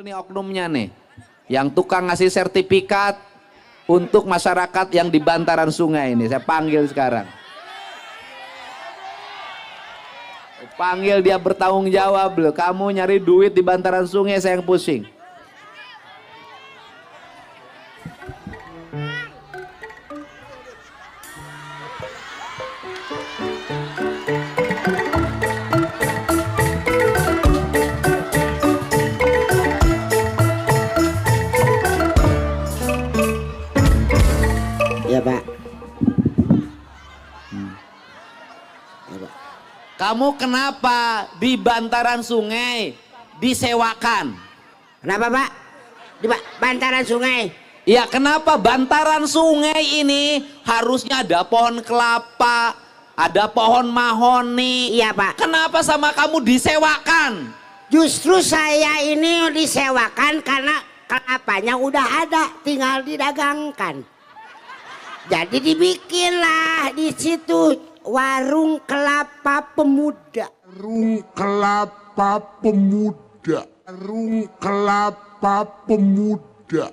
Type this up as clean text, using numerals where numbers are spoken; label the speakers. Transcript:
Speaker 1: Ini oknumnya nih, yang tukang ngasih sertifikat untuk masyarakat yang di bantaran sungai ini, saya panggil sekarang. Panggil dia bertanggung jawab loh. Kamu nyari duit di bantaran sungai, saya yang pusing.
Speaker 2: Ya Pak. Ya Pak.
Speaker 1: Kamu kenapa di bantaran sungai disewakan?
Speaker 2: Kenapa Pak? Di bantaran sungai.
Speaker 1: Ya kenapa bantaran sungai ini harusnya ada pohon kelapa, ada pohon mahoni.
Speaker 2: Iya Pak.
Speaker 1: Kenapa sama kamu disewakan?
Speaker 2: Justru saya ini disewakan karena kelapanya udah ada, tinggal didagangkan. Jadi dibikinlah di situ warung kelapa pemuda.
Speaker 3: Warung kelapa pemuda. Warung kelapa pemuda.